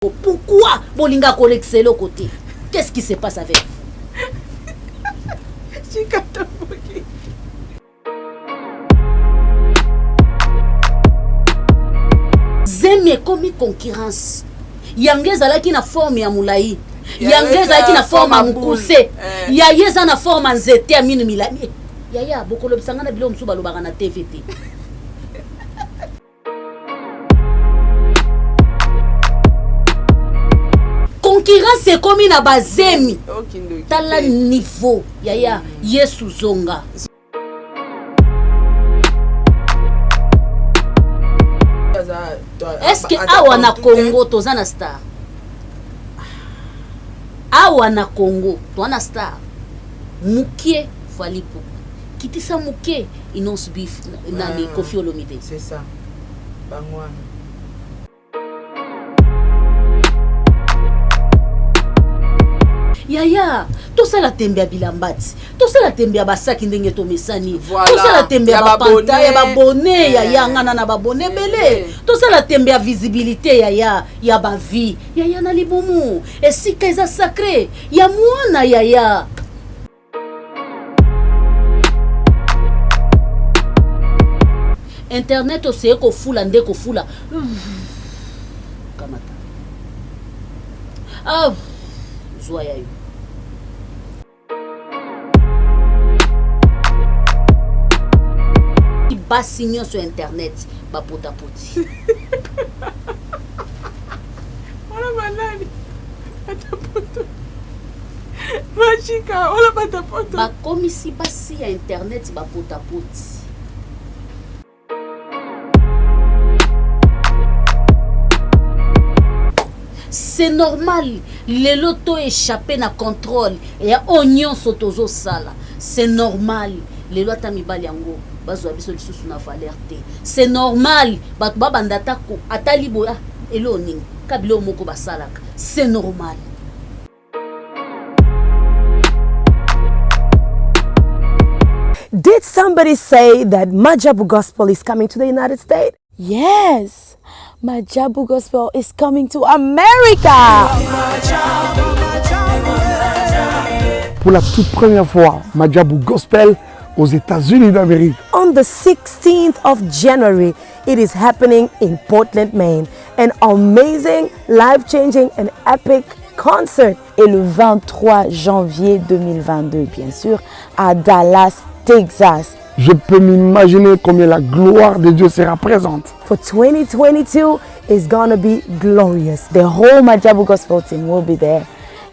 Pourquoi Bolinga collecte le côté? Qu'est-ce qui se passe avec vous? Zemi comme concurrence. Yangeza la qui na forme ya mulai. Yangeza qui na forme ya mukuse. Yayeza na forme ya nzete ya minu milani. Yaya bokolo bisanga na bilo msu balobaka na TVT. Concurrence c'est comme na bazemi. Tala niveau yaya Yesu zonga. Est-ce que awa na Congo tozana star? Awa na Congo tozana star. Mukie Falipo. Kitisa mukie inonce bif na ni Koffi Olomide. C'est ça. Bangwana. Yaya, tout ça la tembe ya bilambati. Tout ça la tembe ya basaki ndenge to mesani. Voilà. Tout ça la tembe ya bapanta, ya babone, ya ngana na babone belé. Tout ça la tembe ya visibilité ya ba vie. Yaya na libomu. Et si kaisa sacré, ya mwana yaya. Internet aussi ko fula ndeko fula. Kamata. Ah, zoya yo. Basignon sur internet ba pota poti. Wala banani. Atapoto. Machika, wala patapoto. Ba komisi basi ya internet ba pota poti. C'est normal, les lotos échappé na contrôle et ya oignon sotozo sala. C'est normal, les lois tamibali yango bazwa biso lisusu na valerte. C'est normal, batu babandata ko atali boya eloning kabilo moko basalaka. C'est normal. Did somebody say that Majabu Gospel is coming to the United States? Yes, Majabu Gospel is coming to America. Pour la toute première fois, Majabu Gospel aux États-Unis d'Amérique. On the 16th of January, it is happening in Portland, Maine. An amazing, life-changing and epic concert. Et le 23 janvier 2022, bien sûr, à Dallas, Texas. Je peux m'imaginer combien la gloire de Dieu sera présente. For 2022 is gonna be glorious. The whole Majabu Gospel team will be there.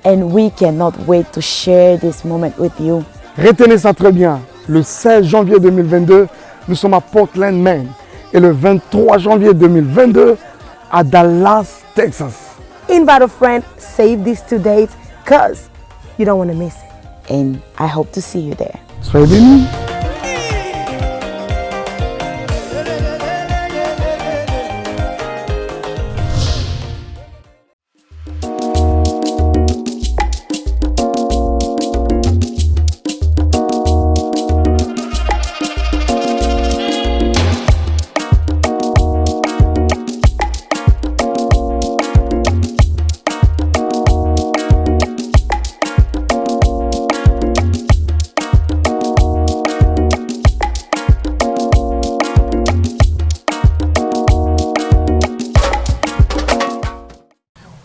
And we cannot wait to share this moment with you. Retenez ça très bien. Le 16 janvier 2022, nous sommes à Portland, Maine. Et le 23 janvier 2022, à Dallas, Texas. Invite a friend, save these 2 dates, because you don't want to miss it. And I hope to see you there. Soyez bénis.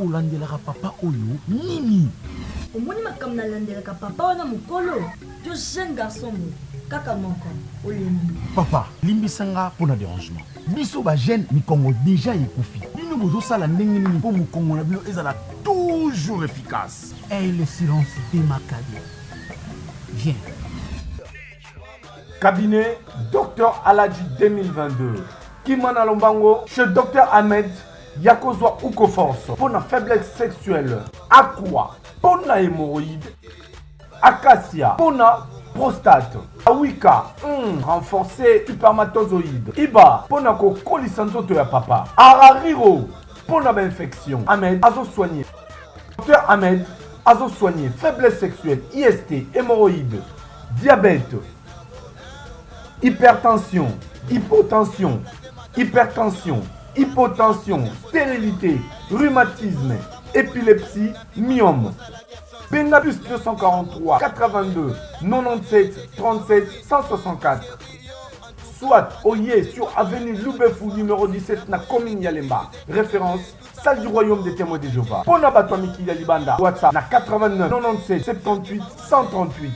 Olandelaka papa oyo nini? Omoni makamna landelaka papa wana mukolo. Yo jeune garçon mo kaka moko olembi. Papa, limbisanga pona dérangement. Biso ba jeune mi Congo déjà ekufi. Bino bozo sala ndenge nini po mu Congo na bino ezala toujours efficace. Et le silence démarqué. Viens. Cabinet Dr Aladji 2022. Kimana Lombango chez Dr Ahmed. Yakozwa Uko Force pour la faiblesse sexuelle. Aqua pour la hémorroïde. Acacia pour la prostate. Awika renforcer spermatozoïde. Iba pour la colisanzoto ya papa. Arariro pour la infection. Ahmed azo soigné. Docteur Ahmed azo soigné faiblesse sexuelle, IST, hémorroïde, diabète, hypertension, hypotension, hypertension, hypotension, stérilité, rhumatisme, épilepsie, myome. Bengabus 243 82 97 37 164. Soit Oye sur avenue Loubefou numéro 17 na commune Yalemba. Référence salle du royaume des témoins de Jéhovah. Pona Batwamiki Yalibanda. WhatsApp na 89 97 78 138.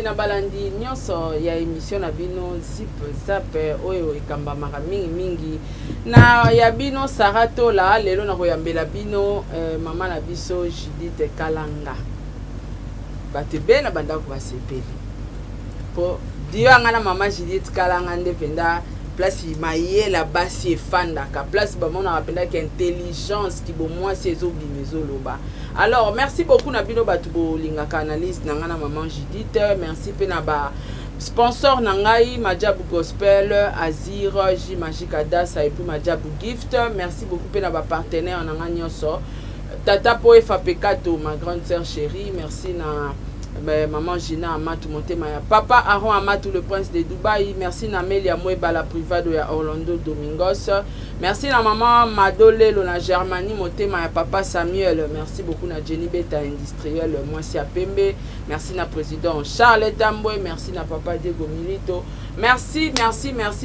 na balandi nyonso ya émission na bino zip zap oyo ekambamaka mingi na ya bino Saratola lelo na koyambela bino mama na biso Judith Kalanga batebe na bandako basepeli po dio anga na mama Judith Kalanga nde penda place mayela basi efandaka place bamona apenda ki intelligence ki bo moi ces obimezo loba. Alors merci beaucoup na bino batu bolingaka analyse na ngana maman Judith, merci pe na ba sponsor na ngai Majabu Gospel, Azir, J Magic Adasa et puis Majabu Gift, merci beaucoup pe na ba partenaire na ngani nyonso. Tata po Efapekato, ma grande sœur chérie, merci na maman Gina Amatou Montema, papa Aaron Amatou le prince de Dubaï, merci na Melia Mweba la privado ya Orlando Domingos, merci na maman Madole na Germanie Montema ya papa Samuel, merci beaucoup na Jenny Beta industriel moi si Pembe, merci na président Charles Tambwe, merci na papa Diego Milito, merci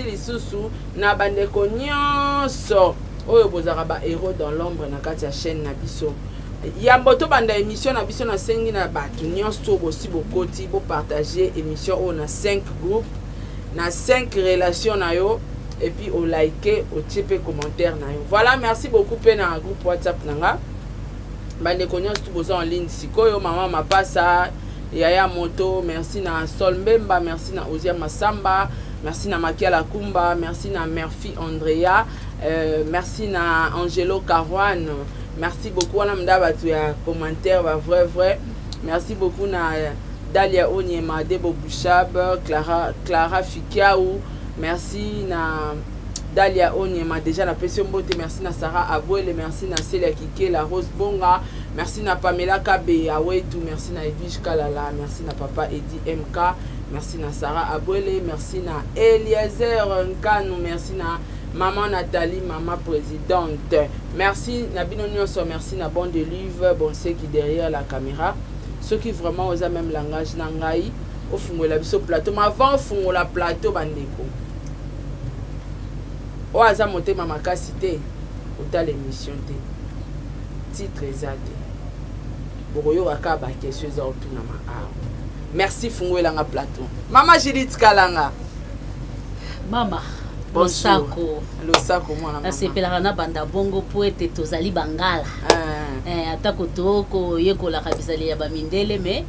lisusu na bandeko nyonso oyo bozaka ba héros dans l'ombre na kati ya chaîne na biso. Yamboto banda émission na biso na sengi na batu nyonso bosi bokoti bo partager émission on a 5 groupes na 5 relations na yo et puis au liker au type commentaire na yo. Voilà, merci beaucoup pe na groupe WhatsApp nanga bande ko nyonso boza en ligne sikoyo mama mapasa Yaya Moto, merci na Sol Mbemba, merci na Ozia Masamba, merci na Makia Lakumba, merci na Murphy Andrea, merci na Angelo Caruane. Merci beaucoup à la commentaire vrai. Merci beaucoup na Dalia Onyema, Debo Bouchab, Clara Fikiaou. Merci na Dalia Onyema, déjà la pression beauté. Merci na Sarah Abouele, merci na Célia Kike, la Rose Bonga. Merci na Pamela Kabe, Awetou, merci na Edwige Kalala, merci na Papa Edi MK, merci na Sarah Abouele, merci na Eliezer Nkanu, merci na Maman Nathalie, maman présidente. Merci Nabino Nyonso, merci na bon de livre, bon c'est qui derrière la caméra. Ceux qui vraiment osent même langage nangai, au fond la biso plateau, mais avant fond la plateau bandeko. O aza monté mama cité, au tal émission té. Titre exact. Boroyo akaba question za otuna ma a. Merci fongwe la plateau. Mama Judith Kalanga. Mama Losako mwana mama. Asepelaka na banda bongo po ete tozali bangala. Atako toko yekola kabisali ya bamindele me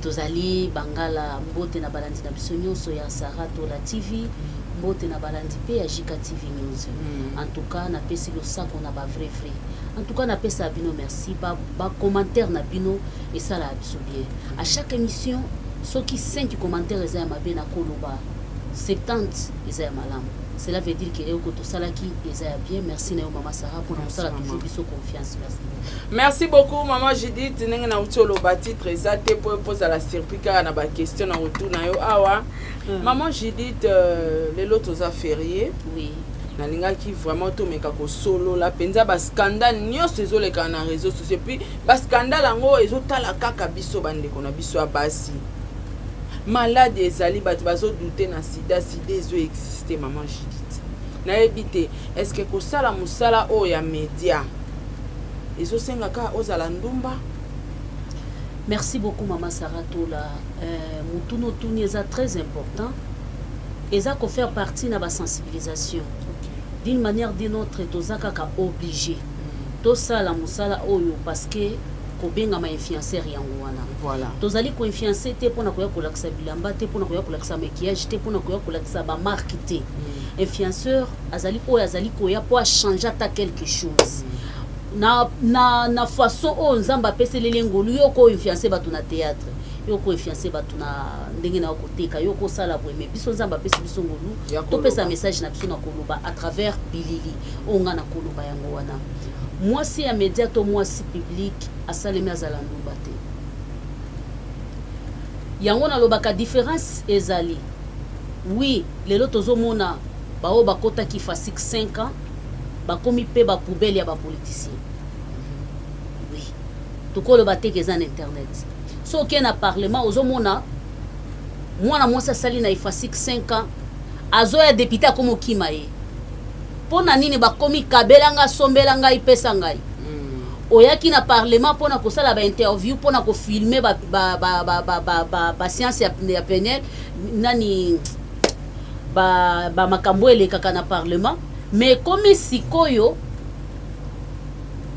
tozali bangala mbote na balandi na biso nyonso ya Saratola TV, mbote na balandi pe ya Jika TV News. En tout cas na pesi losako na ba vrai. En tout cas na pesa bino merci ba commentaire na bino et ça la biso bien. À chaque émission soki 5 commentaires eza mabe na koloba 70 eza malamu. Cela veut dire que Eko Salaki eza bien. Merci na maman Sarah pour nous sala toujours biso confiance. Merci beaucoup maman Judith nenga na utolo bati très até pour poser la surprise na ba question na retour na yo awa. Maman Judith les lotos a férié. Oui. Na linga ki vraiment to meka ko solo la penza ba scandale nyonso ezoleka na réseaux sociaux puis ba scandale ngo ezotala kaka biso bande kona biso abasi. Malade ezali bat bazo douter na sida ezo exister maman Judith. Na ebité est-ce que ko sala musala o ya média ezo senga ka ozala ndumba. Merci beaucoup maman Saratola. Mutuno tuni eza très important. Eza ko faire partie na ba sensibilisation. D'une manière d'une autre tozaka ka obligé. To sala musala oyo parce que kobenga ma influenceur yango wana. Voilà. Tozali ko influencer te pona koya kolakisa bilamba te pona koya kolakisa maquillage te pona koya kolakisa ba marque te. Influenceur azali koya po changer ta quelque chose. Na façon o nzamba peselele ngolu yo ko influencer batu na théâtre. Yo ko influencer batu na ndenge na koteka yo ko sala bo mais biso nzamba pesi biso ngolu to pesa message na biso na koloba à travers bilili o nga na koloba yango wana. Moi si à média to moi si public asalemi azala nduba te. Yango na lobaka différence ezali. Oui, lelo tozomona bao bakota ki fa 5 ans bakomi pe ba poubelle ya ba politicien. Oui. Toko le bateke za internet. So ke na parlement ozomona mwana mwasa sali na ifa 5 ans azo ya député komo kimaye. Pona nini bakomi kabelanga sombelanga ipesa ngai. Oyaki na parlement pona kosala ba interview pona ko filmer ba science ya penel nani ba makambo elekaka na parlement mais comme sikoyo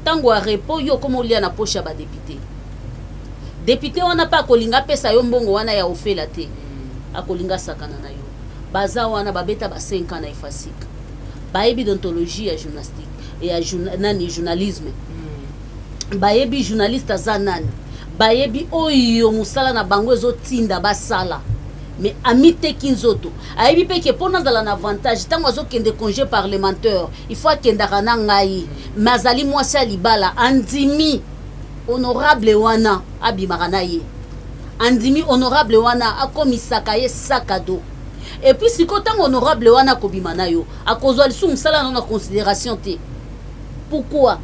tango a repo yo comme olia na poche ba député wana pa kolinga pesa yo mbongo wana ya ofela te akolinga sakana na yo baza wana babeta ba 5 ans na ifasika baebi d'ontologie ya gymnastique et ya journalisme bayebi journaliste aza nani bayebi oyo musala na bango ezotinda basala mais amite kinzoto ayebi pe ke pona zala na avantage tango azokende congé parlementaire il faut akendaka na ngai mazali mwasi ya libala andimi honorable wana abimaka na ye andimi honorable wana akomisaka ye sakado et puis siko tango honorable wana akobima na yo akozwa lisusu musala na considération te. Pourquoi?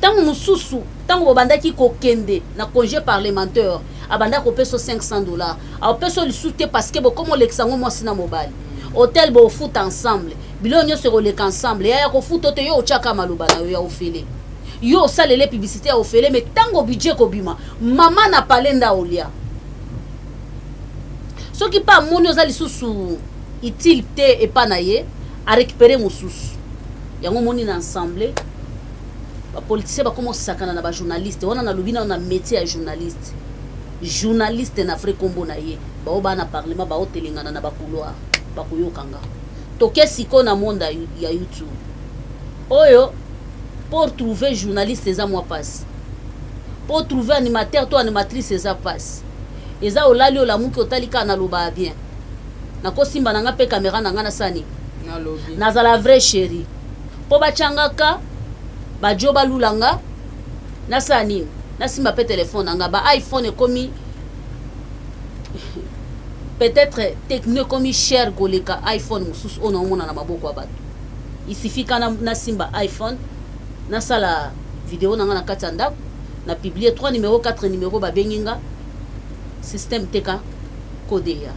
Tango mususu tango bobandaki kokende na congé parlementaire abanda ko peso $500 a peso lisusu te parce que bo comme l'exango mwasi na mobali hôtel bo foot ensemble bilo nyo se roleka ensemble ya ko foot te yo chaka maluba na yo ya ofele yo salele publicité ya ofele mais tango budget ko bima mama na palenda olia soki pa moni ozali susu utile te et pas na ye a récupérer mususu yango moni na ensemble ba politicien ba komo sakana na ba journaliste wana na lubina na métier ya journaliste na vrai kombo na ye ba oba na parlement ba otelingana na ba couloir ba koyokanga toke siko na monde ya YouTube oyo pour trouver journaliste eza moi passe pour trouver animateur to animatrice eza passe eza olali ola muki otalika na loba bien na ko simba na nga pe caméra na nga na sani na lobby na za la vraie chérie po ba changaka ba joba lulanga na sani na simba pe téléphone nga ba iPhone komi peut-être techno komi cher koleka iPhone mususu ona omona na maboko ya bato il suffit kana na simba iPhone na sala vidéo na nga na kati ya ndako na publier 3 numéro 4 numéro ba benginga système teka kodea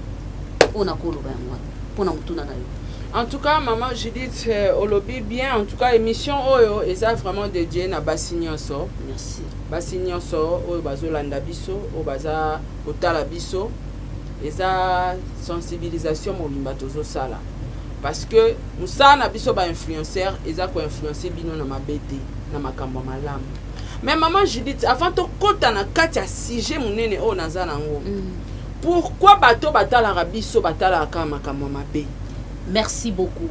ona koloba yango pona mutuna na yo. En tout cas, maman Judith olobi bien. En tout cas, émission oyo eza vraiment dédiée na Basinyoso. Merci. Basinyoso oyo bazolanda biso, oyo baza kotala biso. Eza sensibilisation mobimba tozo sala. Parce que musana na biso ba influenceur eza ko influencer bino na mabete, na makambo malamu. Mais maman Judith, avant to kota na kati ya sujet munene oyo naza nango. Pourquoi bato batala biso batala ka makambo mabe? Merci beaucoup.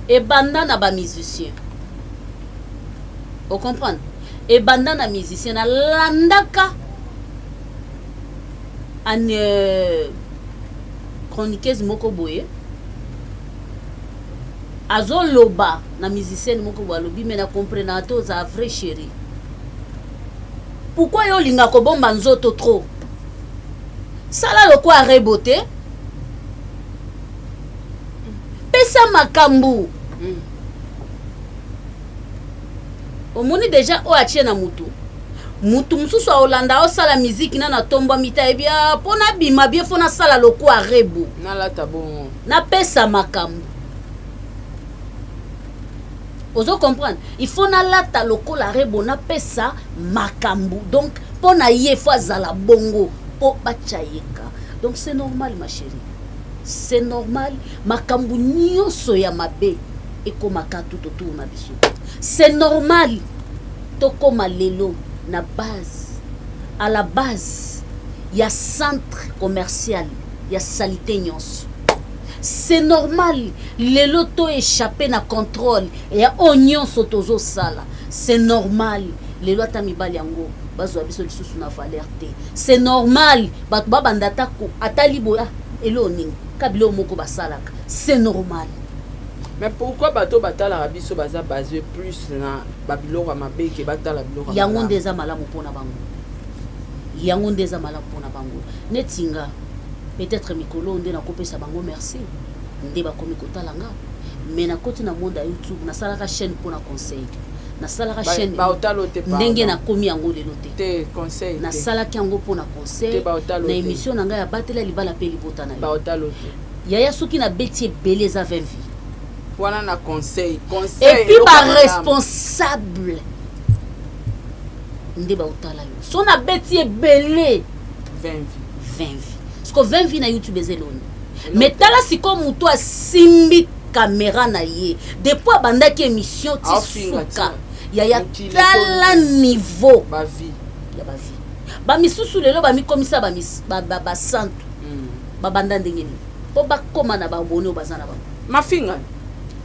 Et banda na ba musicien. Vous comprenez? Et banda na musicien na landaka an chroniqueuse moko boye. Azo loba na musicien moko boye lobi mais na comprendre to za vrai chéri. Pourquoi yo linga ko bomba nzoto trop? Sala lo kwa rebote. Pesa makambu. Omoni déjà o achie na mutu. Mutu mususu a Holanda o sala musique na tomba mita ebia pona bima bien fona sala loko a rebo. Na lata bon. Na pesa makambu. Ozo comprendre? Il faut na lata loko la rebo na pesa makambu. Donc pona ye fo zala bongo po bachayeka. Donc c'est normal ma chérie. C'est normal makambu nyonso ya mabe ekomaka tout autour na biso. C'est normal tokoma lelo na base à la base ya centre commercial ya salité nyonso. C'est normal lelo to échappé na contrôle ya oignon sotozo sala. C'est normal lelo ata mibali yango bazwa biso lisusu na valeur te. C'est normal bato babandata ko atali boya eloni kabilo moko basalaka. C'est normal. Mais pourquoi bato batala biso baza basé plus na babilo ka mabe ke batala bilo ka yango ndeza malamu pona bango. Yango ndeza malamu pona bango. Netinga peut-être mikolo nde na kopesa bango merci. Nde ba komi kotalanga. Mais na koti na monde ya YouTube na salaka chaîne pona conseil. Na salaka chaîne ba otalote pa. Ndenge na komi yango lelo te. Te conseil. Na salaka yango pona conseil. Na émission na nga ya batela libala pe libota na yo. Ba otalote. Yaya soki na beti belé za 20 vies. Voilà na conseil. Et puis ba responsable. Nde ba otala yo. So na beti belé 20 vies. 20 vies. Parce que 20 vies na YouTube ezeloni. Mais tala siko muto a simbi caméra na ye. Depuis bandaki émission ti suka. Ya tala niveau ba vie. Ya ba vie. Ba misusu lelo ba mi komisa ba santu. Ba banda ndenge ni. Po ba koma na ba boni o bazana ba. Mafinga.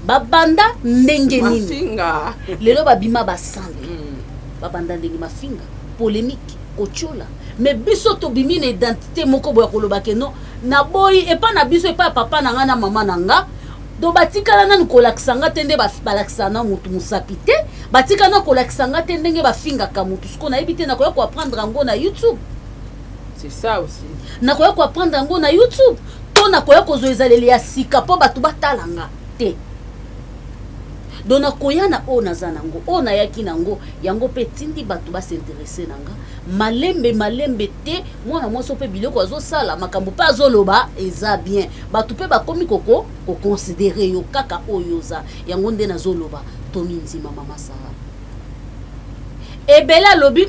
Ba banda ndenge ni. Mafinga. Lelo ba bima ba santu. Ba banda ndenge mafinga. Polémique, kochola. Mais biso to bimi na identité moko boya koloba ke non na boy et pas na biso et pas papa na nga na mama na nga do batikala na kolakisanga tende ba balakisana mutu musapite batika na kolakisanga tende nge ba finga ka mutu siko na ebite na koya ko apprendre ngo na YouTube. C'est ça aussi. Na koya ko apprendre ngo na YouTube to na koya ko zo ezaleli ya sika po batu batalanga te. Dona koyana o nazanango o na yaki nango yango pe tindi batu ba s'intéresser nanga malembe te mwana mwaso pe biloko azo sala makambo pa azoloba eza bien batu pe bakomi koko ko considérer yo kaka oyoza yango nde nazoloba Tony Nzima mama Sara ebela lobi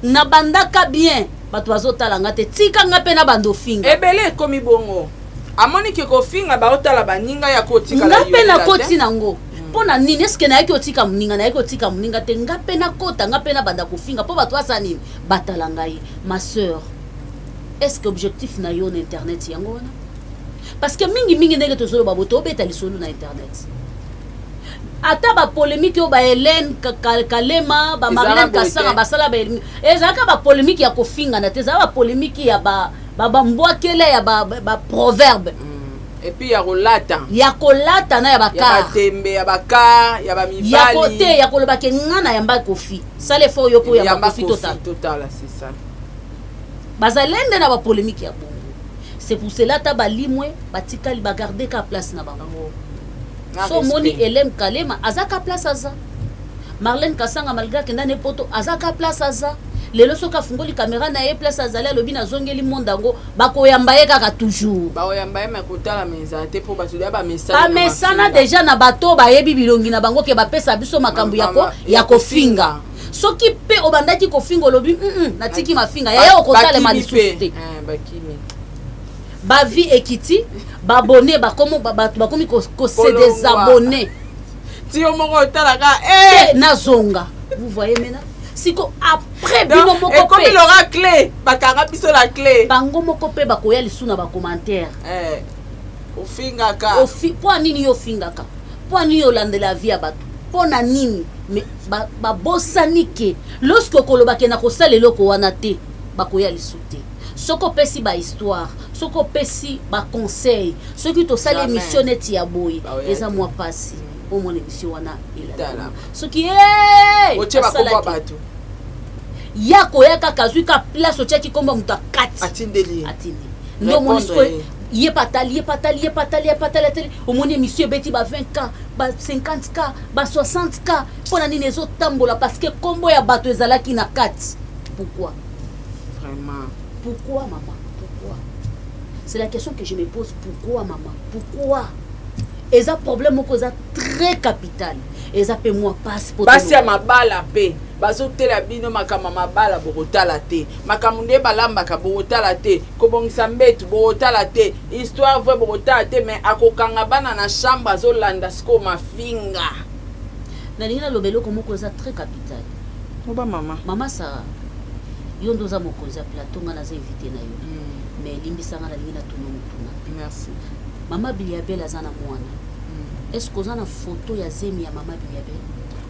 na bandaka bien batu azotala ngate tika ngape na bando finga ebele komi bongo amoni ke ko finga ba otala baninga ya kotika la ngape na koti nango pona nini eske na yaki otika muninga na yaki otika muninga te ngape na kota ngape na banda kofinga po bato asa nini batala ngai ma sœur est-ce que objectif na yo na internet yango wana parce que mingi ndenge tozolo baboto obeta lisolo na internet ata ba polémique yo ba Hélène Kalema ba Marlène Kasanga basala ba ezaka ba polémique ya kofinga na te za ba polémique ya ba mbwakele ya ba proverbe. Et puis ya kolata na ya baka ya batembe ya baka ya ba mibali ya kote ya koloba ke ngana ya mba kofi sale fo yo po ya kofi total c'est ça bazalende na ba polémique ya bongo c'est pour cela ta balimwe batikali ba garder ka place na bango so moni Hélène Kalema azaka place aza Marlène Kasanga malgré que ndane poto azaka place aza lelo soka fungoli caméra na ye place azali alobi na zongeli mondango bakoyamba ye kaka toujours bakoyamba ye makotala menza te po batu ba mesana déjà na bato bayebi bilongi na bango ke bapesa biso makambo ya kofinga soki pe obandaki kofinga olobi natiki mafinga yaya okotala malisusu te ba vie ekiti babone bakomo bato bakomi ko se désabonner ti o moko otalaka na zonga vous voyez maintenant siko après bino moko pe comme il aura clé bakanga biso la clé bango moko pe bakoya lisuna ba commentaire ofinga ka po nini yo finga ka po nini yo landela vie bato po na nini mais ba bosani ke lorsque koloba ke na kosala eloko wana te bakoya lisute soko pesi ba histoire soko pesi ba conseil soki to sala émission neti ya boy eza moi pasi au mon émission wana ila soki oche bakomba bato yako yaka kazuika place ochaki komba muta kati atindeli ndo monisco ye patali au mon émission beti ba 20k ba 50k ba 60k pona nini ezo tambola parce que kombo ya bato ezalaki na kati pourquoi vraiment pourquoi maman pourquoi c'est la question que je me pose pourquoi maman pourquoi et ça problème cause très capital et ça peut moi passe pour basi ya mabala pe bazotela bino makama mabala bokotala te makamunde balamba ka bokotala te kobongisa mbetu bokotala te histoire vrai bokotala te mais akokanga bana na chambre azolanda sko mafinga na lingana lobelo komo cause très capital Oba mama. Mama Sarah. Yo ndoza mokonzi ya plateau nga naza invité na yo. Mais limbisanga na lingi na tono mutuna. Merci. Mama Biliabel aza na mwana. Est-ce que oza na photo ya zemi ya mama Biliabel?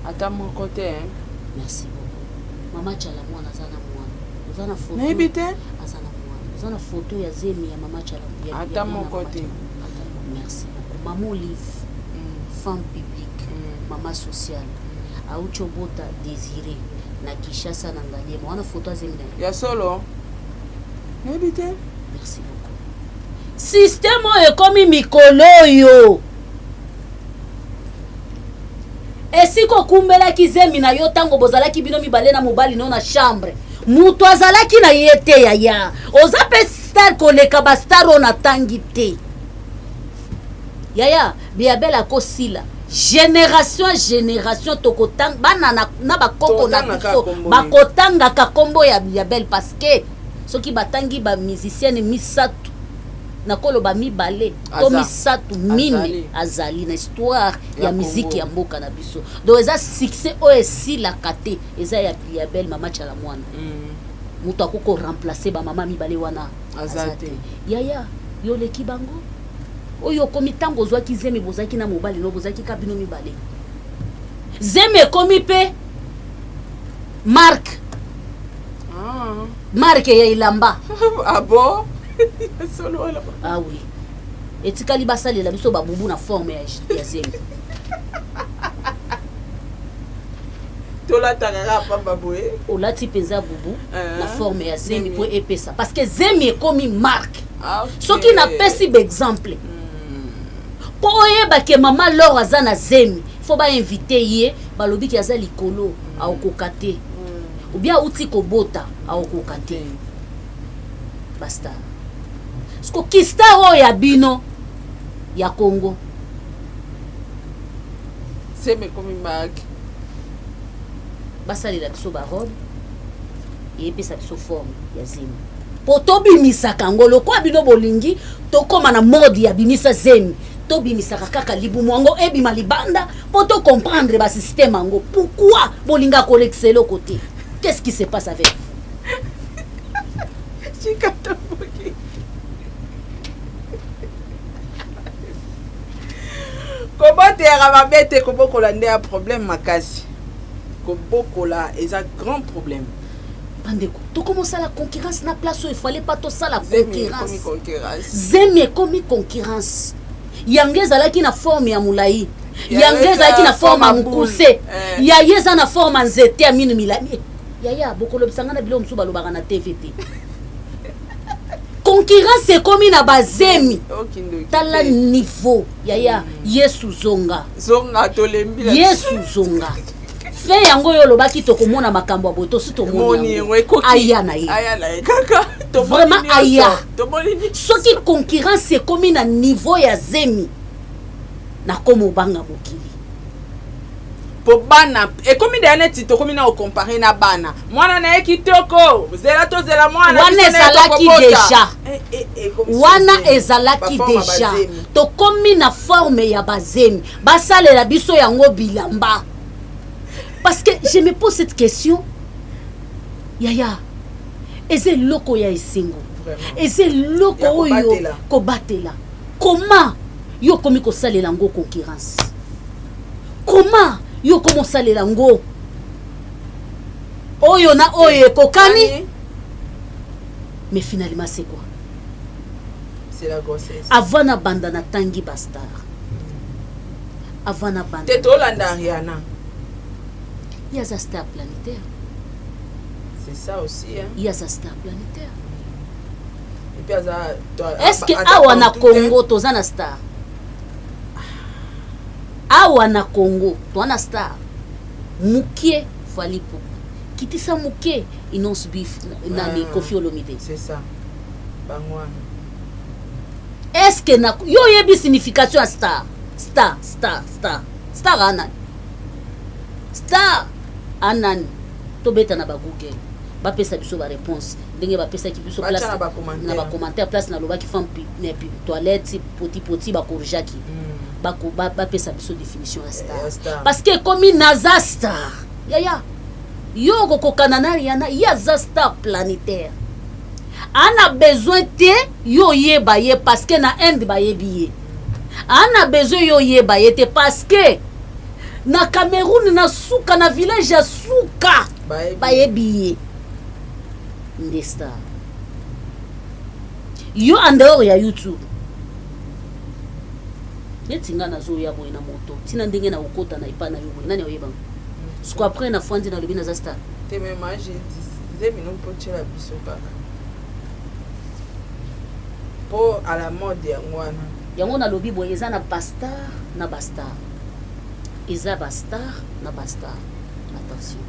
Ata mon côté hein. Merci beaucoup. Mama Chala mwana aza na mwana. Oza na photo. Nayebi te? Aza na mwana. Oza na photo ya zemi ya mama Chala. Ata mon côté. Merci beaucoup. Maman Olive. Femme publique. Maman sociale. Aucho Bota Désiré. Na Kishasa na Ngaliema. Wana photo ya zemi na. Ya solo. Nayebi te? Merci beaucoup. Système ekomi mikolo yo. Esiko kumbelaki zemi na yo tango bozalaki bino mibale na mobali no na chambre. Mutu azalaki na yete ya. Oza pe star koleka ba star ona tangi te. Yaya, Biabel akosila. Génération tokotang bana na bakoko na biso bakotanga ka kombo ya Biabel parce que soki batangi ba musicienne misatu nakolo ba mibale to misatu mine azali na histoire ya musique ya mboka na biso donc eza succès o esila kate eza ya Biabel mama Chala mwana mutu akoko remplacer ba mama mibale wana azate yaya yo leki bango oyo komi tango zwaki zemi bozaki na mobali no bozaki kabino mibale zemi komi pe Marc Marc ya ilamba ah bon solo là ah oui etikali basali la biso babubu na forme ya zemi tola tangara pamba boye olati penza bubu na forme ya zemi pour epesa parce que zemi ekomi Marc soki na pesi exemple po oyeba ke mama Laure aza na zemi faut ba inviter ye balobi ki aza likolo aokoka te ou bien uti kobota aokoka te basta sko kista o ya bino ya Congo zemi komi Marc basali la biso barobe et epesa biso forme ya zemi po tobimisaka ngo lokwa bino bolingi tokoma na mode ya bimisa zemi tobimisaka kaka libumu yango ebima libanda po to comprendre ba système yango pourquoi bolinga kolexer le côté qu'est-ce qui se passe avec chikata kobotera babete kobokola nde ya problème makasi kobokola eza grand problème bandeko tokomosa la concurrence na place où il fallait pas to ça la concurrence zemi komi concurrence yangeza laki na forme ya mulai yangeza laki na forme ya mukuse ya yeza na forme ya nzete ya minu milani yaya bokolo bisanga na bilo msu balobaka na TVT concurrence ekomi na bazemi tala niveau yaya Yesu zonga tolembi Yesu zonga fe yango yo lobaki tokomona makambo ya boto si tomoni aya na ye kaka vraiment aya soki concurrence ekomi na niveau ya zemi na komo banga mokili po bana ekomi de neti tokomi na comparer na bana mwana na ye kitoko zela to zela mwana wana ezalaki deja wana ezalaki deja tokomi na forme ya bazemi basalela biso yango bilamba parce que je me pose cette question yaya eze loko ya esengo eze loko oyo kobatela comment yo komi kosalela ngo concurrence comment yo komo salela ngo oyo na oyo ekokani mais finalement c'est quoi? C'est la grossesse. Avant na banda na tangi bastar. Avant na banda. T'es Olanda Ariana. Il y a sa star planétaire. C'est ça aussi hein. Il y a sa star planétaire. Et puis est-ce que awa na Congo toza na star? Awa na Congo toza na star. Mukie Falipo. Kitisa Mukie Inonce Bif na ni Koffi Olomide. C'est ça. Bangwana. Est-ce que na yo yebi signification à star? Star anan. Star anan. To beta na ba Google. Ba pesa biso ba réponse. Ndenge ba pesa ki biso place na ba commentaire place na loba ki fam toilette poti ba korjaki. Ba pesa biso définition à star. Parce que comme naza star. Ya yo kokokana na Rihanna yaza star planétaire ana besoin te yo yeba ye parce que na Inde ba yebi ye ana besoin yo yeba ye te parce que na Cameroun na suka na village ya suka ba yebi ye nde star yo en dehors ya YouTube netinga nazo ya boye na moto tina ndenge na ukota na ipana yo boye nani oyeba siko après na fandi na lobi na za star te me maji zemi non pochela biso kaka po à la mode ya ngwana yango na lobi boye eza na bastar na bastar eza bastar na bastar attention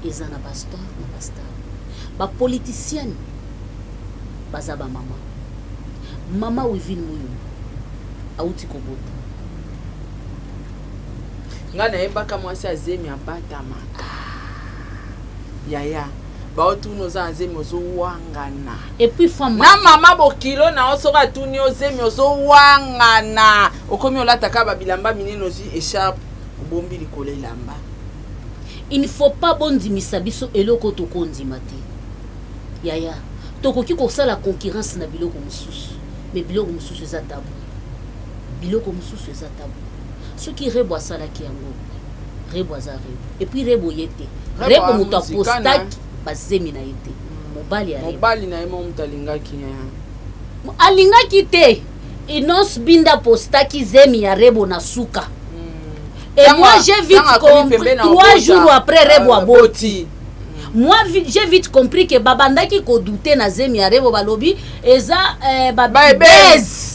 eza na bastar na bastar ba politicienne baza ba mama Wivine Moyo auti kobota nga nayebaka mwasi azemi abatama yaya baotuni oza azemi ozowangana et puis femme na mama bokilo na osoka atuni ozemi ozowangana okomi olataka babilamba minene ozwi écharpe obombi likolo elamba il ne faut pas bondimisa biso eloko tokondima te yaya tokoki kosala concurrence na biloko mosusu mais biloko mosusu eza tabu biloko mosusu eza tabu soki rebo asalaki yango rebo aza rebo et puis rebo ye te rebo moto apostaki bazemi na ye te mobali na ye mo moto alingaki alingaki te Inos binda postaki zemi ya rebo na suka et moi j'ai vite compris 3 jours après rebo aboti moi j'ai vite compris que babandaki ko douter na zemi ya rebo balobi eza babez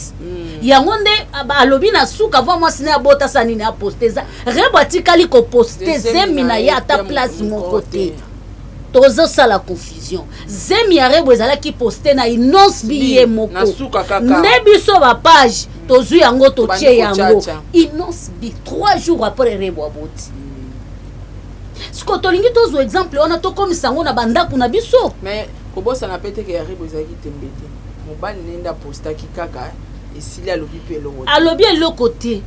yango nde alobi na suka vo moi sina bota sanini a poster za rebo atikali ko poster zemi na ya ta place mon côté tozo sala confusion zemi ya rebo ezalaki poster na Inos biye moko nde biso ba page tozu yango totie yango Inos bi 3 jours après rebo aboti siko tolingi tozo exemple on a to comme sango na bandako na biso mais kobosa na pete ke ya rebo ezalaki tembete mobali nenda postaki kaka esili alobi eloko te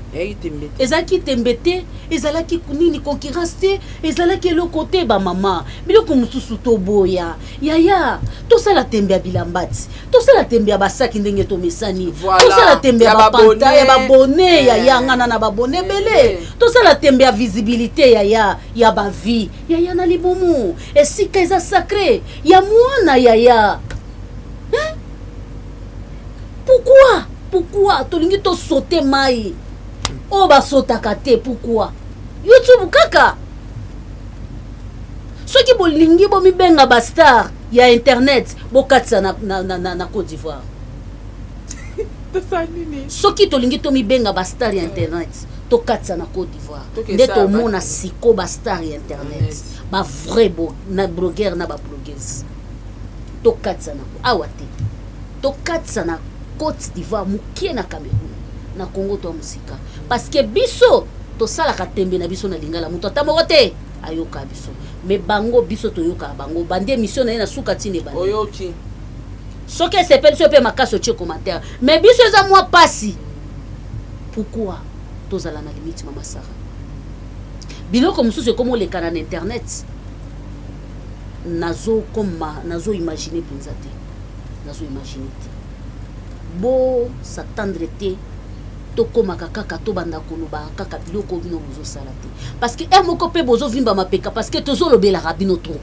ezalaki tembe te ezalaki nini concurrence te ezalaki eloko te bamama biloko mosusu toboya yaya tosala tembe ya bilambati tosala tembe ya basaki ndenge tomesani tosala tembe ya bapanta ya babone yaya ngana na babone ebele tosala tembe ya visibilité yaya ya bavi yaya na libumu esika eza sacré ya mwana yaya pourquoi tolingi to sauter mai o ba sotaka te pourquoi YouTube kaka soki bolingi bo mibenga ba star ya internet bokatsa na Côte d'Ivoire soki tolingi to mibenga ba star ya internet to katsa na Côte d'Ivoire nde to mona siko ba star ya internet ba vrai na blogueur na ba blogueuse to katsa na awate to katsa na Côte d'Ivoire mukie na Cameroun na Congo to musika parce que biso to sala ka tembe na biso na lingala muto tamoko te ayoka biso mais bango biso to yoka bango bande mission na suka tine bande oyoki soki sepeli so pe makaso tie commentaire mais biso eza moi pasi pourquoi tozala na limite mama Sarah biloko mususu comme le kana na internet nazo imaginer penza te nazo imaginer te bo s'attendre te tokomaka kaka tobanda koloba kaka biloko bino bozo sala te parce que moko pe bozo vimba mapeka parce que tozo lobela rabino trop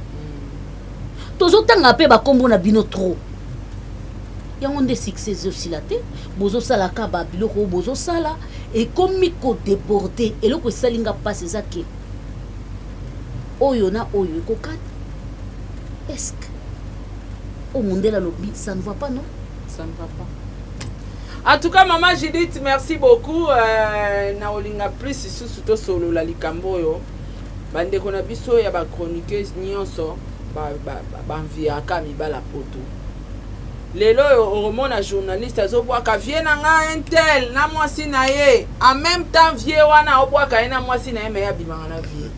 tozo tanga pe ba kombo na bino trop yango nde succès aussi la te bozo sala ka ba biloko bozo sala et comme ko déborder eloko salinga passe ezake oyo na oyo ekokata est-ce que au monde la lobby ça ne va pas non ça ne va pas. En tout cas, maman Judith, merci beaucoup. Na olinga plus surtout solo la likamboyo. Bande kona biso ya ba chroniqueuse nyonso ba enviaka mi bala poto. Lelo hormone journaliste azobwaka vie na nga intel na mwasi na ye. En même temps vie wana obwaka na mwasi na ye me ya bimanga na vie.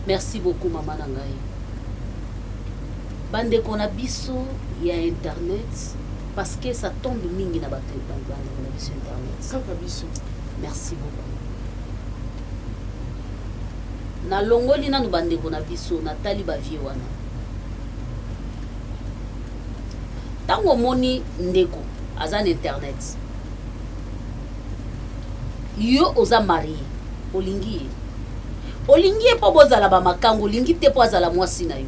Merci beaucoup maman na ngai. Bande kona biso ya internet. Parce que ça tombe mingi na bato sur internet. Merci beaucoup. na longoli nanu bandeko na biso natali bavie wana ntango omoni ndeko aza na internet yo oza marie olingi ye mpo bozala bamakango olingi te mpo azala mwasi na yo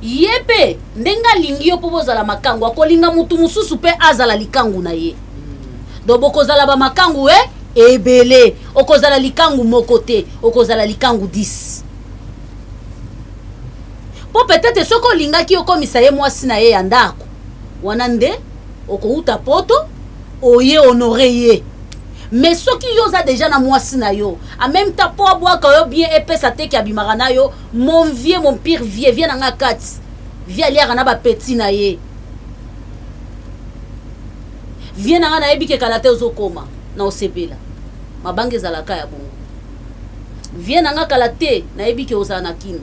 ye mpe ndenge alingi yo mpo bozala makango akolinga mutu mosusu mpe azala likangu na ye do bokozala bamakangu ebele okozala likangu moko te okozala likangu 10 mpo peut-être soki olingaki okomisa ye mwasi na ye ya ndako wana nde okouta poto oye honore ye mais soki yo oza deja na mwasi na yo en même temps mpo abwaka yo bien epesa teki abimaka na yo mon vieux mon pire vieux vie nanga kati vie aliaka na bapeti na ye vie nanga nayebi kekala te ozokoma na osepela mabanga ezalaka ya bongo vie nanga kala te nayebi ke ozala na kino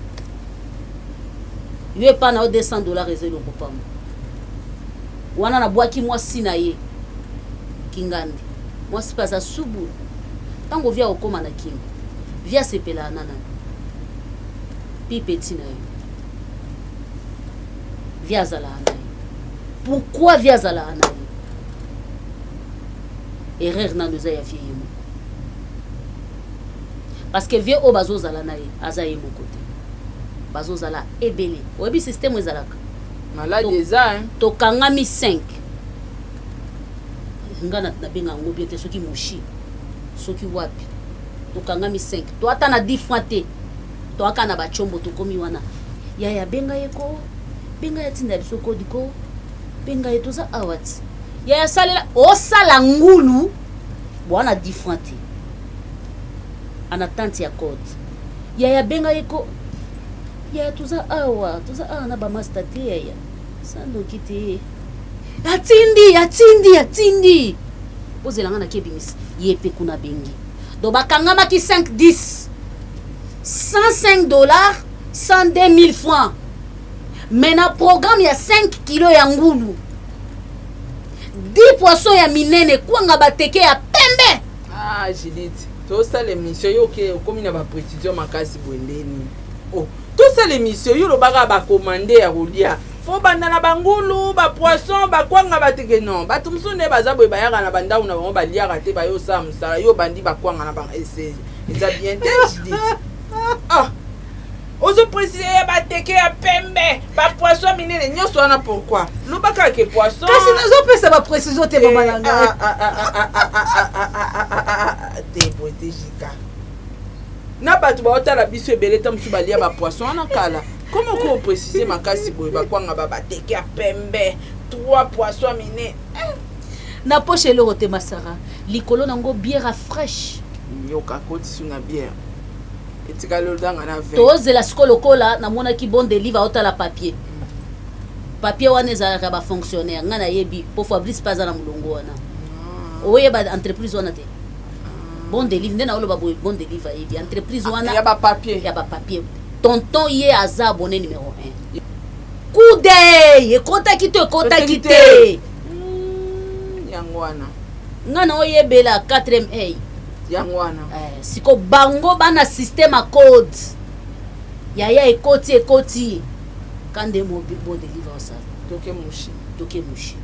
yo epa na yo $200 ezeli okopama wana nabwaki mwasi na ye kingandi mwasi mpe aza subu ntango via okoma na kino via sepelaka na nani pi peti na yo via azalaka na ye pourquoi via azalaka na ye erreur nano eza ya vie ye moko parce que vie oyo bazozala na ye aza ye moko te bazozala ebele oyebi systeme ezalaka malade eza tokangami 5 nga nabenga yango bien te soki moshi soki wapi tokangami 5 to ata na 10 francs te to aka na bachombo tokomi wana yaya benga ye ko benga ya tinda biso kodi ko benga ye toza awati yaya salela osala ngulu bwana 10 francs te ana tante ya code yaya benga ye ko yaya toza awa na bamasta te yaya sandoki te atindi ozelanga na kebimisi ye pe kuna bengi do bakangamaki 5-10 $105 102 000 francs mais na programme ya 5 kilo ya ngulu 10 poissons ya minene kwanga bateke ya pembe Judith tosala émission yo ke okomi na baprécision makasi bwendeni tosala émission yo lobaka bakomande ya kolia fo banda na bangulu bapoisson bakwanga bateke non bato mosusu nde baza boye bayaka na bandau na bango baliaka te bayosala mosala yo bandi bakwanga na bango eza bien te Judith ozoprécise bateke ya pembe bapoisson minene nyonso wana pourquoi lobaka ke poisson kasi nazopesa baprécision te mama na ngai te boete jika na bato baotala biso ebele ta mosusu balia bapoisson wana kala comment ko préciser makasi boye bakwanga babateke ya pembe 3 poissons minene na poche eloko te masara likolo nango bière fraîche yoka koti na bière etika lodanga na vin tozela siko lokola namonaki bon deliver otala papier wana ezalaka bafonctionnaire nga nayebi po Fabrice paza na molongo wana oyeba entreprise wana te bon deliver nde naoloba bon deliver yebi entreprise wana ya bapapier tonton ye aza abonné numéro 1 kude ekotaki te yango wana nga na oyebela 4e yango wana siko bango bana système a code yaya ekoti kande mo bon deliver osala toke mushi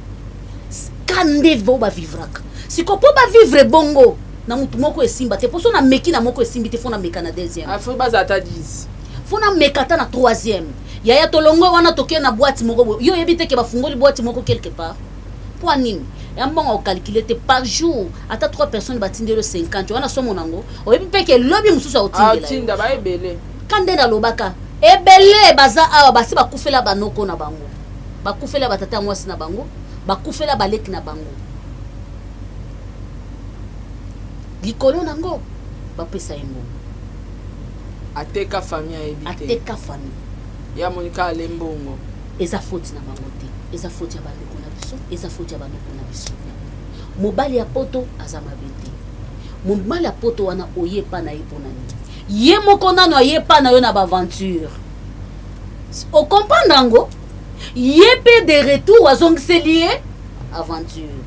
kande vo ba vivraka siko po ba vivre bongo na mutu moko esimba te poso na meki na moko esimbi te fona meka na 2e afo bazata 10 fona meka ta na 3e yaya tolongo wana toke na boîte moko yo yebite ke bafungoli boîte moko quelque part pour nini yambonga ocalculer te par jour ata 3 personnes batindelo 50 wana somo nango oyebi peke lobi mususu otindela tinda ba ebele kande na lobaka ebele baza awa basi bakufela banoko na bango bakufela batata mwasi na bango bakufela baleki na bango likolo nango bapesa yengo ateka famille ayebi te ateka famille ya monika alembongo eza faute na bango te eza faute ya bandeko na biso eza faute ya bandeko na biso mobali ya poto aza mabe te mobali ya poto wana oyepa na ye mpona nini ye moko nano ayepa na yo na baaventure okomprendre yango ye mpe de retour azongiseli ye aventure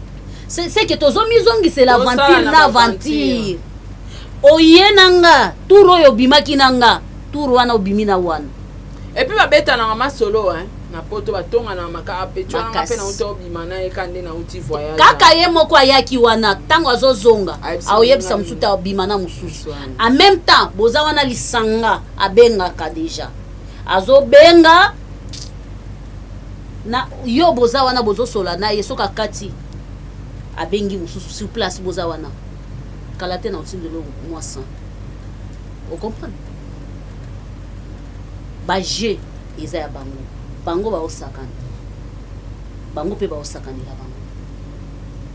c'est que tozomizongisela aventure na aventure oye nanga turo oyo bimaki nanga tour wana obimina wana et puis babeta na mama solo hein na poto batonga na maka pecho na Makasi. pe na uto bimana ekande na uti voyage kaka ye moko ayaki wana tango azozonga Ayebisa aoyebisa nga mosusu abimana mosusu Wana. en même temps boza wana lisanga abengaka deja azobenga na yo boza wana bozosola na ye soki akati abengi mosusu sur place boza wana kala te na otindelo mwasa ocomprendre baje eza ya bango bango baosakana bango mpe baosakanela bango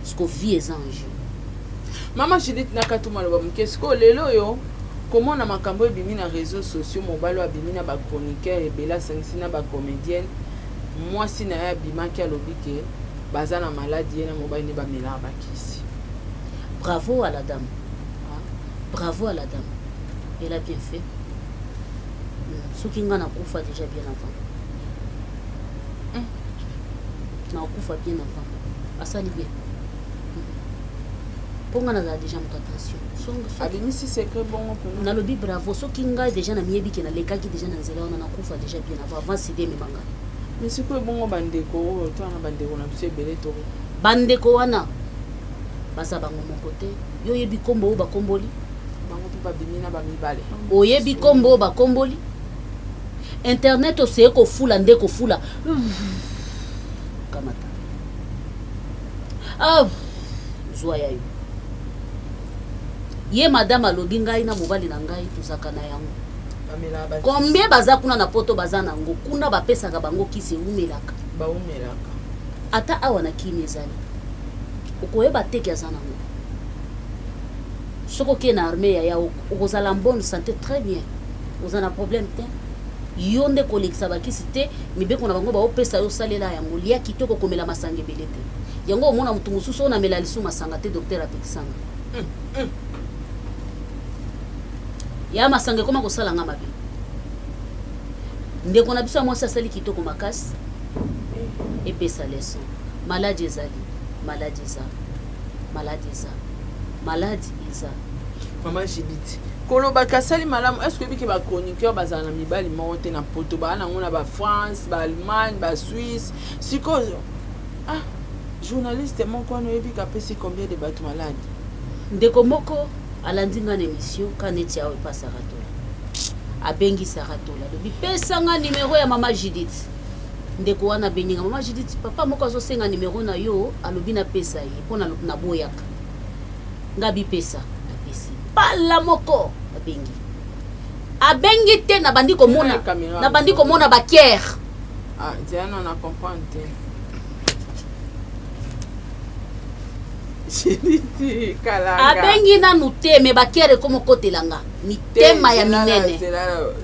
parceque vie eza en jeu mama Judith nakatuma loba muke siko lelo yo komona makambo ebimi na réseaux sociaux mobalo abimi na ba chroniqueur ebela sangisi na ba comédienne mwasi na ya bimaki alobi ke baza na maladie na mobali ne bamela bakisi bravo à la dame hein? Bravo à la dame elle a bien fait soki nga nakufa déjà bien avant nakufa bien avant asali bien mpo nga nazala déjà moto attention abimisi secret bongo mpena nalobi bravo soki ngai déjà namiyebi ke nalekaki déjà na nzela wana nakufa déjà bien avant side ememanga mais sikoyo bongo bandeko oyo twana bandeko na biso ebele toko bandeko wana baza bango moko te yo oyebi kombo oyo bakomboli bango mpe babimi na bamibale oyebi kombo oyo bakomboli internet oseye kofula nde kofula kamata zwa ya yo ye madame alobi ngai na mobali na ngai tozaka na yango combien baza kuna na poto baza nango kuna bapesaka bango kisi eumelaka baumelaka ata awa na kini ezali okoyeba teke aza nango soki okee na arme ya yao okozala bonne santé très bien oza na problème te yo nde kolekisa bakisi te mibeko na bango baopesa yo osalela yango lia kitoko komela masanga ebele te yango omona motu mosusu oyo namela lisu masanga te docteur apekisanga ya masanga ekoma kosala nga mabe ndeko na biso ya mwasi asali kitoko makasi epesa leson maladi ezali maladi eza maladi eza maladi eza mama Judith kolobaka asali malamu est-ce que biki ba chroniqueur bazala na mibali moko te na poto baa nango na ba France ba Allemagne ba Suisse sikoyo journaliste moko wana oyebika apesi combien de bato maladi ndeko moko alandi nga na émission ka neti awa epa saratola abengi saratola lobi pesa nga numero ya mama Judith ndeko wana abengi nga mama Judith papa moko azosenga numero na yo alobi na pesa ye mpo na boyaka nga bipesa apesi pala moko abengi te na bandi komona bakiere diana na comprendre te abengi nanu te me bakiere komokotelanga mitema ya minene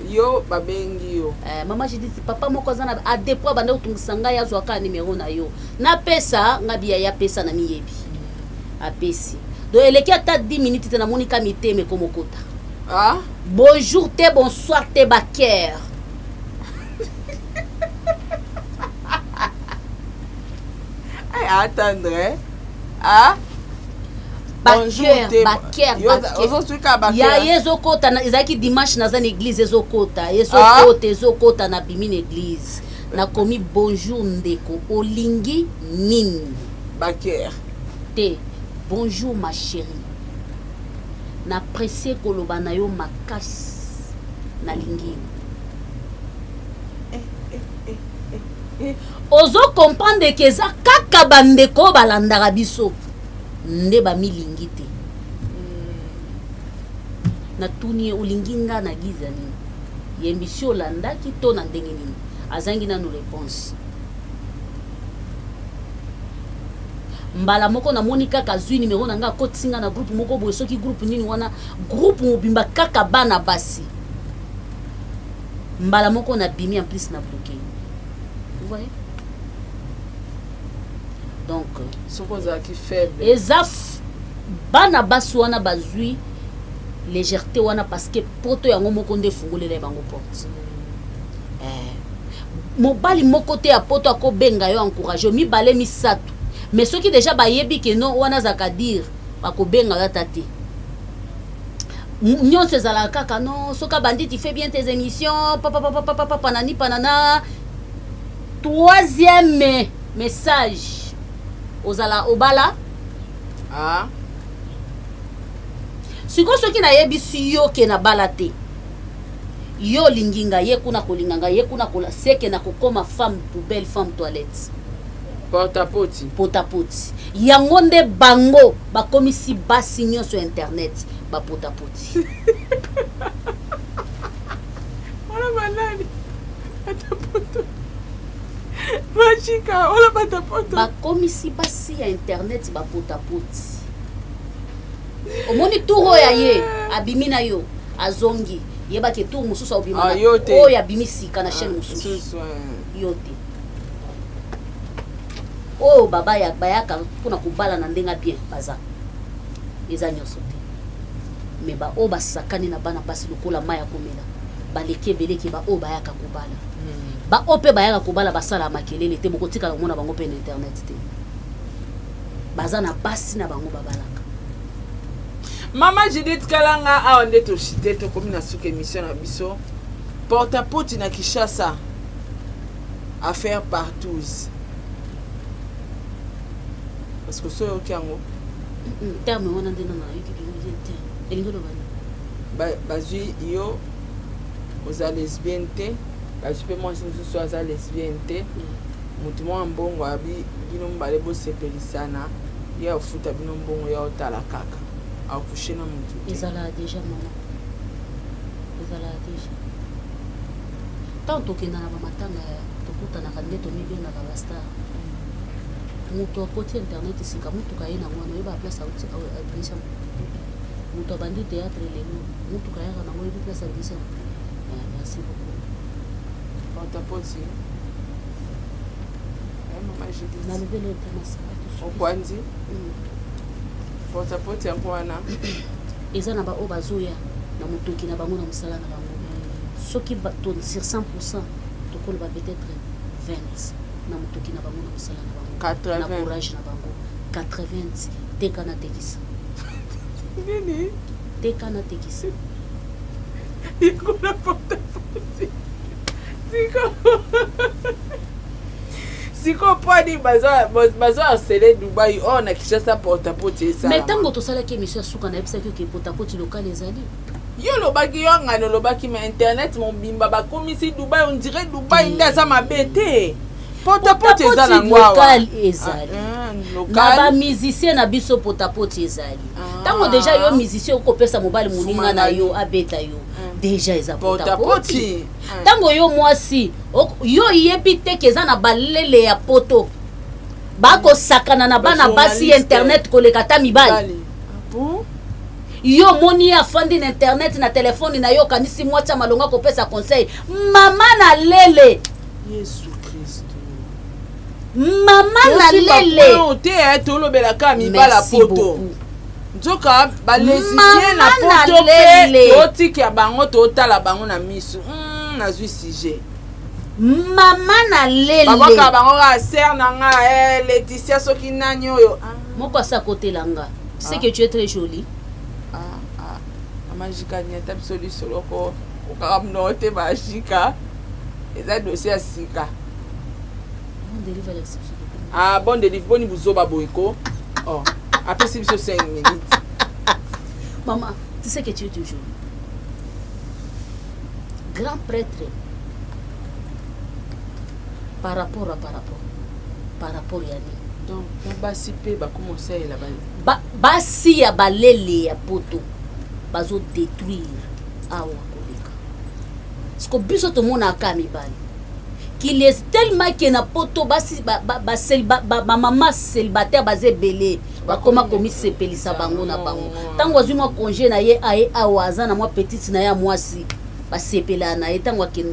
yo babengi yo mama Judith papa moko aza na adepo bande otungisa ngai azwaka numero na yo napesa nga biya ya pesa na miyebi apesi do eleki ata 10 minutes te namoni ka mitema ekomokota bonjour te bonsoir te bakiere attendre ya ezokota ezalaki dimanche naza na église ezokota na bimi na église nakomi bonjour ndeko olingi nini bakiere te bonjour ma chérie napresie koloba na yo makasi nalingi ozo comprendre ke eza kaka bandeko balandaka biso nde bamilingi te natuni olingi nga na giza nini yembisi olandaki to na ndenge nini azangi nanu réponse mbala moko namoni kaka azwi numero na nga akotisinga na groupe moko boye soki groupe nini wana groupe mobimba kaka bana basi mbala moko na bimi en plus na bloqué vous voyez donc sokozalaki faible eza bana basi wana bazwi légèreté wana parce que poto yango moko nde fungolela bango porte mobali moko te ya poto akobenga yo encourage mibale misato mais soki déjà bayebi ke non wana zaka dire bakobenga yo ata te nyonso ezalaka kaka non soka bandit tu fais bien tes émissions papa panani panana. Troisième message ozala obala siko soki nayebisi yo ke na bala te yo linginga ye kuna kolinganga ye kuna kola seke na kokoma femme poubelle femme toilette potapoti yango nde bango bakomisi basi nyonso internet bapotapoti wala banani atapoto machika wala batapoto bakomisi basi ya internet bapotapoti omoni tour oyo ye abimi na yo azongi yebaki tour mosusu abima oyo abimi sika na chaîne mosusu yo te oyo bayaka mpona kobala na ndenge bien baza eza nyonso te me baoyo basakani na bana basi lokola mai ya komela baleki ebeleki baoyo bayaka kobala baoyo mpe bayaka kobala basala makelele te bokotika komona bango mpe na internet te baza na basi na bango babalaka. Mama Judith Kalanga awa nde toshite tokomi na suka émission na biso porte-à-porte na Kinshasa affaire partouze parce que soyo kiango terme wana nde nana elingo loba bazwi yo oza lesbienne te bazwi mpe mwasi mosusu aza lesbienne te motu mwa mbongo abi bino mibale bosepelisana ye ofuta bino mbongo ya otala kaka accoucher na motu ezala déjà mama ezala déjà tant tokenda na bamatanga tokutanaka nde tomibengaka bastar moto akoti internet esika motuka ye nango wana oyeba place adresa moto abandi théâtre lelo motuka yaka nango oyebi place adresa. Merci beaucoup porte-à-porte mama Judith nalobele te masaka okwanzi porte-à-porte yango wana eza na baoyo bazoya na motoki na bango na mosala na bango soki sur 100% tokoloba peut-être 20 na motoki na bango na mosala na bango na courage na bango 80 teka na tekisa nini teka na tekisa ikuna porte-à-porte siko pwani bazo harceler Dubai on na Kinshasa porte-à-porte esa mais tango tosalaki émission suka na ebisaki ke porte-à-porte local ezali yo lobaki yo ngano lobaki mais internet mobimba bakomisi Dubai on dirait Dubai nda za mabete porte-à-porte eza na local ezali na ba musicien na biso porte-à-porte ezali tango déjà yo musicien okopesa mobali moninga na yo abeta yo déjà eza porte-à-porte tango yo mwasi yo yebi te keza na balele ya poto bako sakana na bana basi internet koleka ta mibali yo moni afandi na internet na telefone na yo kanisi mwacha malonga kopesa conseil mama na lele Yesu Kristo mama na lele te tolobelaka mibala poto nzoka balesibien na poto pe totiki ya bango totala bango na misu nazwi sujet mama na lele babaka bango ka ser nanga Laetitia soki nani oyo moko asa côté langa tu sais que tu es très jolie amajika nyata biso lisoloko okaka mnote bajika eza dossier ya sika bon délivre boni buzoba boyko apesi biso 5 minutes maman tu sais que tu es toujours grand prêtre par rapport yani donc basi pe bakomensa ela basi ya balele ya poto bazo détruire awa koleka siko biso tomonaka mibali qu'il est tellement que na poto basi mama célibataire baze belé bakoma komisepelisa bango na bango tango azwi mwa congé na ye aye awa aza na mwa petite na ya mwasi basepela na ye tango aki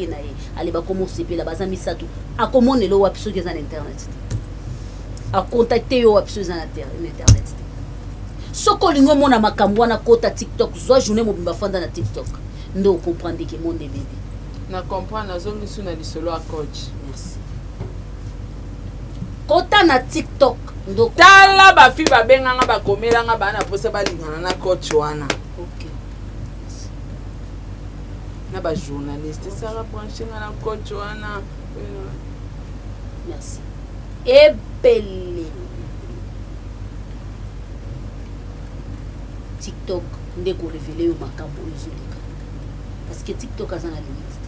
na ye ale bakoma osepela baza misato akomonela wapi soki eza na internet akontakte yo wapi soki eza na internet soko olingi omona makambo wana kota TikTok zwa journée mobimba fanda na TikTok nde okomprendre ke monde bébé na comprendre nazongi su na lisolo ya coach merci kota na TikTok tala bafi babenganga bakomelanga bana posa balingana na coach wana okay na ba journaliste sara branché na coach wana. Merci. Ebele. TikTok ndeko révélé au makambo ezolika. Parce que TikTok a une limite.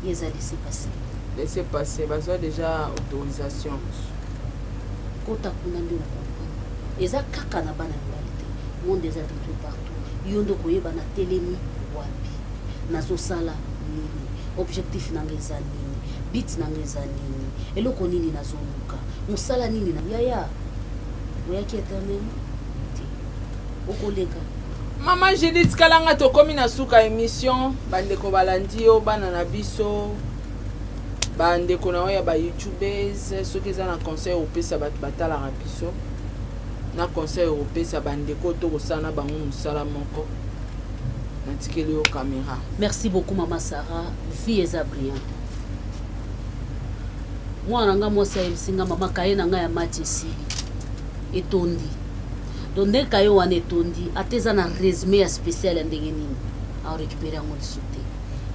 Ils ont laissé passer. Laissez passer, besoin déjà autorisation. Kota kuna ndio comprendre. Eza kaka na bana ngalité. Monde des adultes partout. Yondo koyeba na telemi wapi. Nazo sala nini. Objectif nangeza nini. Bit nangeza nini. Eloko nini nazonuka. Musala nini na yaya. Oyaki éternel. Okoleka. Maman Judith Kalanga tokomi na suka émission bandeko balandi yo bana na biso bandeko na oya ba youtubers soki eza na conseil opesa bato batala na biso na conseil opesa bandeko to kosana bango musala moko na tikeli yo caméra. Merci beaucoup maman Sarah, vie eza brillant. Mwana nga mwasi singa mama kaye na nga ya matisi etondi. Donc kayo wana etondi ateza na résumé ya spécial ya ndenge nini a récupérer ngo lisute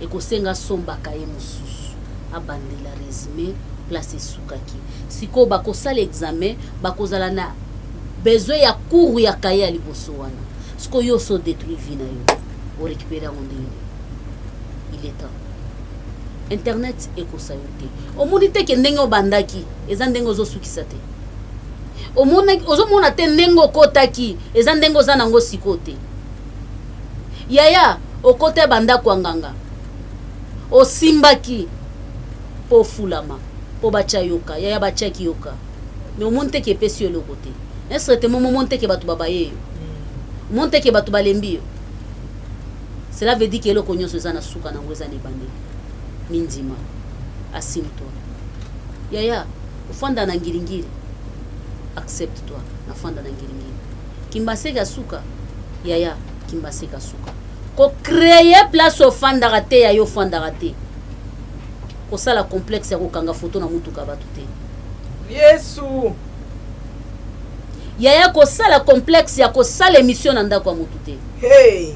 et ko senga somba kaye mususu abandela résumé place sukaki siko bako sala examen bako zala na besoin ya cours ya kaye ya liboso wana siko yo so détruit vie na yo o récupérer ngo ndenge il est temps internet eko sayote omoni te ke ndenge obandaki eza ndenge ozosukisa te ozomona te ndenge okotaki eza ndenge oza nango sikote yaya okote banda kwa nganga osimbaki po fulama po bacha yoka yaya bachaki yoka me omonte ke pesi yo lokote est-ce que momo monte ke batu babaye monte ke batu balembi yo cela veut dire que eloko nyonso eza na suka nango eza ne bande mindima asimto yaya ufanda na ngiringiri accepte-toi na fanda na ngiringiri kimbaseka suka yaya kimbaseka suka ko créer place au fanda raté ya yo fanda raté ko sala complexe ya ko kanga photo na mutuka batu te Yesu yaya ko sala complexe ya ko sala émission na ndako ya mutu te hey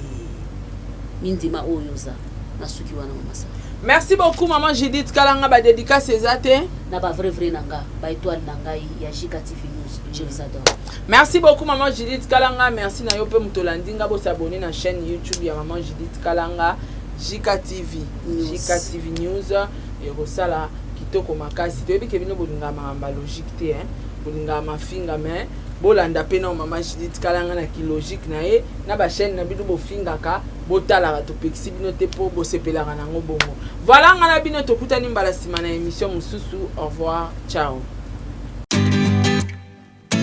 mindima oyoza na suki wana mama sa. Merci beaucoup maman Judith Kalanga ba dédicace ezate na ba vrai nanga ba étoile nanga ya Jika TV News je vous adore. Merci beaucoup maman Judith Kalanga, merci na yo pe mutolandinga bo s'abonner na chaîne YouTube ya maman Judith Kalanga Jika TV News. Jika TV News et rosala kitoko makasi to ebike bino bolinga mamba logique te hein bolinga mafinga mais bolanda pe na maman Judith Kalanga na ki logique na e na ba chaîne na bino bofinga ka botala to pexi bino te po bo sepelaka nango bongo. Voilà ngana bino to kutani mbala sima na émission mususu. Au revoir, ciao.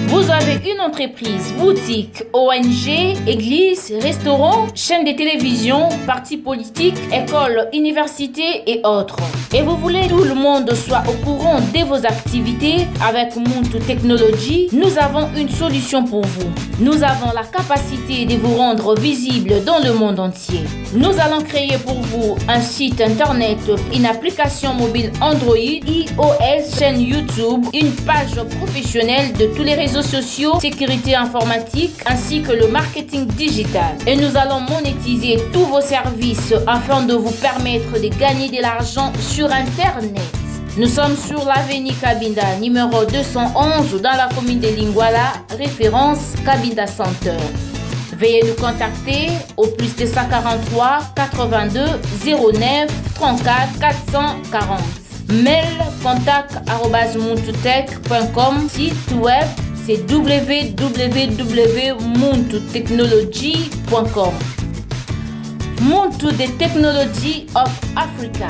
Vous avez une entreprise, boutique, ONG, église, restaurant, chaîne de télévision, parti politique, école, université et autres. Et vous voulez que tout le monde soit au courant de vos activités avec Muntu Technology, nous avons une solution pour vous. Nous avons la capacité de vous rendre visible dans le monde entier. Nous allons créer pour vous un site internet, une application mobile Android, iOS, chaîne YouTube, une page professionnelle de tous les réseaux sociaux, sécurité informatique ainsi que le marketing digital. Et nous allons monétiser tous vos services afin de vous permettre de gagner de l'argent sur Internet. Nous sommes sur l'avenue Kabinda, numéro 211 dans la commune de Lingwala, référence Kabinda Center. Veuillez nous contacter au plus 243 82 09 34 440. Mail contact@muntutech.com. Site web c'est www.muntutechnology.com. Muntu the Technology of Africa.